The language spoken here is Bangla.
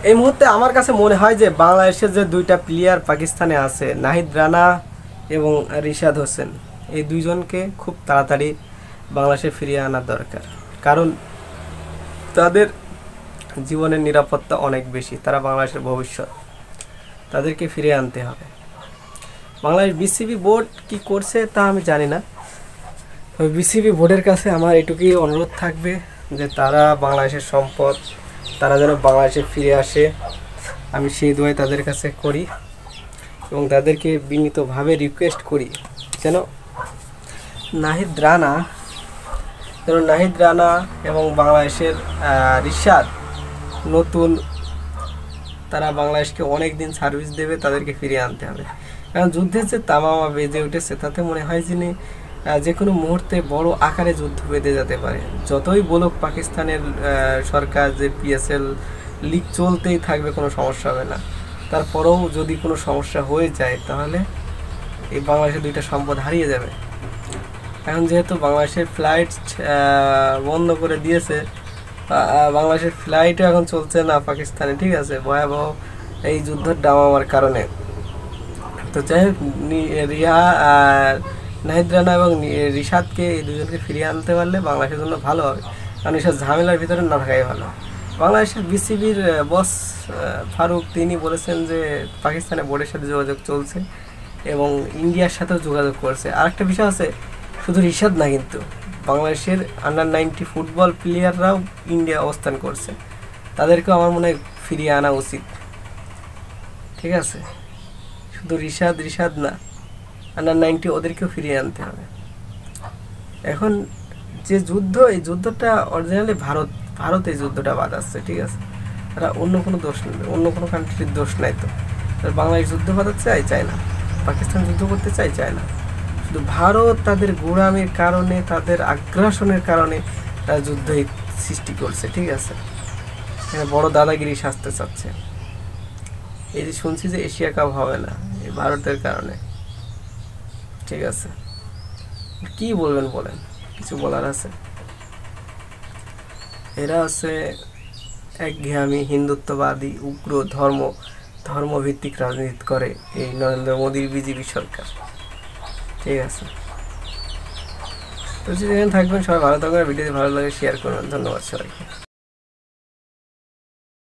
এই মুহূর্তে আমার কাছে মনে হয় যে বাংলাদেশের যে দুইটা প্লেয়ার পাকিস্তানে আছে, নাহিদ রানা এবং রিশাদ হোসেন, এই দুইজনকে খুব তাড়াতাড়ি বাংলাদেশে ফিরিয়ে আনা দরকার। কারণ তাদের জীবনের নিরাপত্তা অনেক বেশি, তারা বাংলাদেশের ভবিষ্যৎ, তাদেরকে ফিরিয়ে আনতে হবে। বাংলাদেশ বিসিবি বোর্ড কি করছে তা আমি জানি না, তবে বিসিবি বোর্ডের কাছে আমার এটুকুই অনুরোধ থাকবে যে তারা বাংলাদেশের সম্পদ, তারা যেন বাংলাদেশে ফিরে আসে, আমি সেই দোয়াই তাদের কাছে করি এবং তাদেরকে বিনীতভাবে রিকোয়েস্ট করি যেন নাহিদ রানা এবং বাংলাদেশের রিশাদ নতুন, তারা বাংলাদেশকে অনেক দিন সার্ভিস দেবে, তাদেরকে ফিরিয়ে আনতে হবে। কারণ যুদ্ধের যে তামামা বেজে উঠেছে তাতে মনে হয় যিনি যে কোনো মুহূর্তে বড় আকারে যুদ্ধ বেঁধে যেতে পারে। যতই বলুক পাকিস্তানের সরকার যে পিএসএল লিগ চলতেই থাকবে, কোনো সমস্যা হবে না, তারপরেও যদি কোনো সমস্যা হয়ে যায় তাহলে এই বাংলাদেশের দুইটা সম্পদ হারিয়ে যাবে। এখন যেহেতু বাংলাদেশের ফ্লাইট বন্ধ করে দিয়েছে, বাংলাদেশের ফ্লাইটও এখন চলছে না পাকিস্তানে, ঠিক আছে, ভয়াবহ এই যুদ্ধের দামামার কারণে। তো যাই হোক, নাহিদ রানা এবং রিশাদকে, এই দুজনকে ফিরিয়ে আনতে পারলে বাংলাদেশের জন্য ভালো হবে, কারণ এসব ঝামেলার ভিতরে না থাকাই ভালো। বাংলাদেশের বিসিবির বস ফারুক, তিনি বলেছেন যে পাকিস্তানে বোর্ডের সাথে যোগাযোগ চলছে এবং ইন্ডিয়ার সাথেও যোগাযোগ করছে। আরেকটা বিষয় আছে, শুধু রিশাদ না, কিন্তু বাংলাদেশের আন্ডার-19 ফুটবল প্লেয়াররাও ইন্ডিয়া অবস্থান করছে, তাদেরকেও আমার মনে হয় ফিরিয়ে আনা উচিত, ঠিক আছে। শুধু রিশাদ না, আন্ডার-19 ওদেরকেও ফিরিয়ে আনতে হবে। এখন যে যুদ্ধ, এই যুদ্ধটা অরিজিনালি ভারত এই যুদ্ধটা বাঁধাচ্ছে, ঠিক আছে, তারা অন্য কোনো দোষ নেই, অন্য কোনো কান্ট্রির দোষ নাই। তো বাংলাদেশ যুদ্ধ বাঁধাতে চায় না, পাকিস্তান যুদ্ধ করতে চায় না, শুধু ভারত তাদের গোড়ামির কারণে, তাদের আগ্রাসনের কারণে তারা যুদ্ধ সৃষ্টি করছে, ঠিক আছে, এখানে বড় দাদাগিরি সাজতে চাচ্ছে। এই যে শুনছি যে এশিয়া কাপ হবে না, এই ভারতের কারণে, ঠিক আছে। কি বলবেন বলেন, কিছু বলার আছে? এরা আছে একঘেয়ামি হিন্দুত্ববাদী উগ্র ধর্মভিত্তিক রাজনীতি করে এই নরেন্দ্র মোদীর বিজেপি সরকার, ঠিক আছে। তো যেখানে থাকবেন সবাই ভালো থাকবেন, ভিডিওটি ভালো লাগে শেয়ার করবেন, ধন্যবাদ সবাইকে।